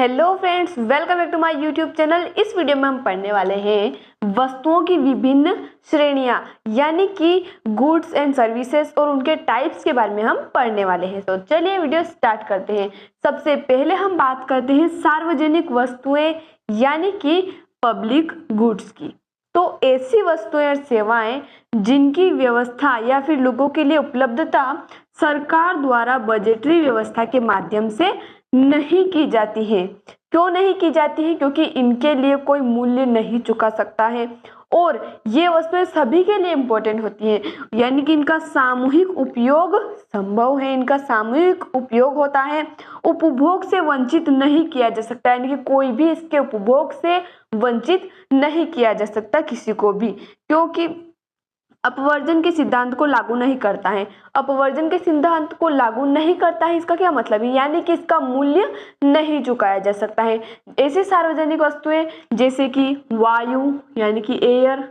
Hello friends, welcome back to my YouTube channel. इस video में हम पढ़ने वाले हैं वस्तुओं की विभिन्न श्रेणियां यानी कि गुड्स एंड सर्विसेज और उनके टाइप्स के बारे में हम पढ़ने वाले हैं। तो चलिए वीडियो स्टार्ट करते हैं। सबसे पहले हम बात करते हैं सार्वजनिक वस्तुएं यानी कि पब्लिक गुड्स की। तो ऐसी वस्तुएं और सेवाएं जिनकी व्यवस्था या फिर लोगों के लिए उपलब्धता सरकार द्वारा बजटरी व्यवस्था के माध्यम से नहीं की जाती है। क्यों नहीं की जाती है? क्योंकि इनके लिए कोई मूल्य नहीं चुका सकता है और ये वस्तुएं सभी के लिए इम्पोर्टेंट होती हैं, यानी कि इनका सामूहिक उपयोग संभव है, इनका सामूहिक उपयोग होता है। उपभोग से वंचित नहीं किया जा सकता, यानी कि कोई भी इसके उपभोग से वंचित नहीं किया जा सकता किसी को भी, क्योंकि अपवर्जन के सिद्धांत को लागू नहीं करता है। अपवर्जन के सिद्धांत को लागू नहीं करता है, इसका क्या मतलब है? यानी कि इसका मूल्य नहीं चुकाया जा सकता है। ऐसी सार्वजनिक वस्तुएं जैसे कि वायु यानी कि एयर,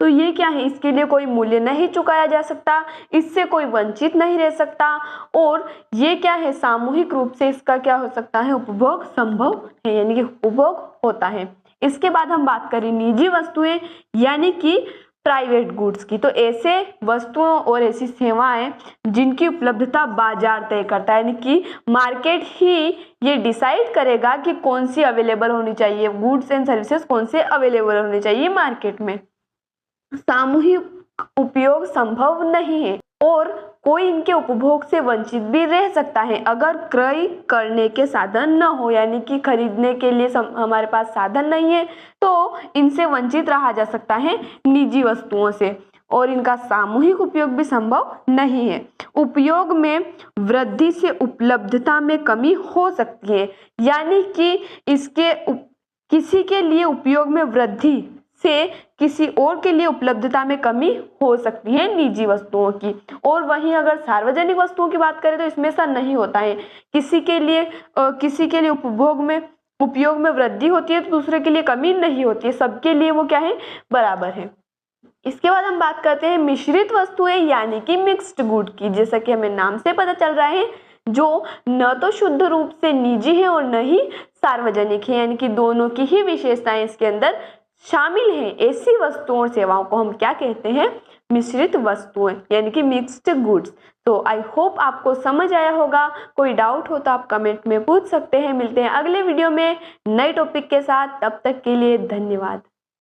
तो ये क्या है? इसके लिए कोई मूल्य नहीं चुकाया जा सकता, इससे कोई वंचित नहीं रह सकता और ये क्या है? सामूहिक रूप से इसका क्या हो सकता है? उपभोग संभव है, यानी कि उपभोग होता है। इसके बाद हम बात करें निजी वस्तुएं यानी कि प्राइवेट गुड्स की। तो ऐसे वस्तुओं और ऐसी सेवाएं जिनकी उपलब्धता बाजार तय करता है, यानी कि मार्केट ही ये डिसाइड करेगा कि कौन सी अवेलेबल होनी चाहिए, गुड्स एंड सर्विसेज कौन से अवेलेबल होने चाहिए मार्केट में। सामूहिक उपयोग संभव नहीं है और कोई इनके उपभोग से वंचित भी रह सकता है अगर क्रय करने के साधन न हो, यानी कि खरीदने के लिए हमारे पास साधन नहीं है तो इनसे वंचित रहा जा सकता है निजी वस्तुओं से, और इनका सामूहिक उपयोग भी संभव नहीं है। उपयोग में वृद्धि से उपलब्धता में कमी हो सकती है, यानी कि इसके किसी के लिए उपयोग में वृद्धि से किसी और के लिए उपलब्धता में कमी हो सकती है निजी वस्तुओं की। और वहीं अगर सार्वजनिक वस्तुओं की बात करें तो इसमें ऐसा नहीं होता है। किसी के लिए उपयोग में वृद्धि होती है तो दूसरे के लिए कमी नहीं होती है, सबके लिए वो क्या है? बराबर है। इसके बाद हम बात करते हैं मिश्रित वस्तुएं यानी कि मिक्स्ड गुड की। जैसा कि हमें नाम से पता चल रहा है, जो न तो शुद्ध रूप से निजी है और न ही सार्वजनिक है, यानी कि दोनों की ही विशेषताएं इसके अंदर शामिल हैं। ऐसी वस्तुओं और सेवाओं को हम क्या कहते हैं? मिश्रित वस्तुएं यानी कि मिक्स्ड गुड्स। तो आई होप आपको समझ आया होगा। कोई डाउट हो तो आप कमेंट में पूछ सकते हैं। मिलते हैं अगले वीडियो में नए टॉपिक के साथ, तब तक के लिए धन्यवाद।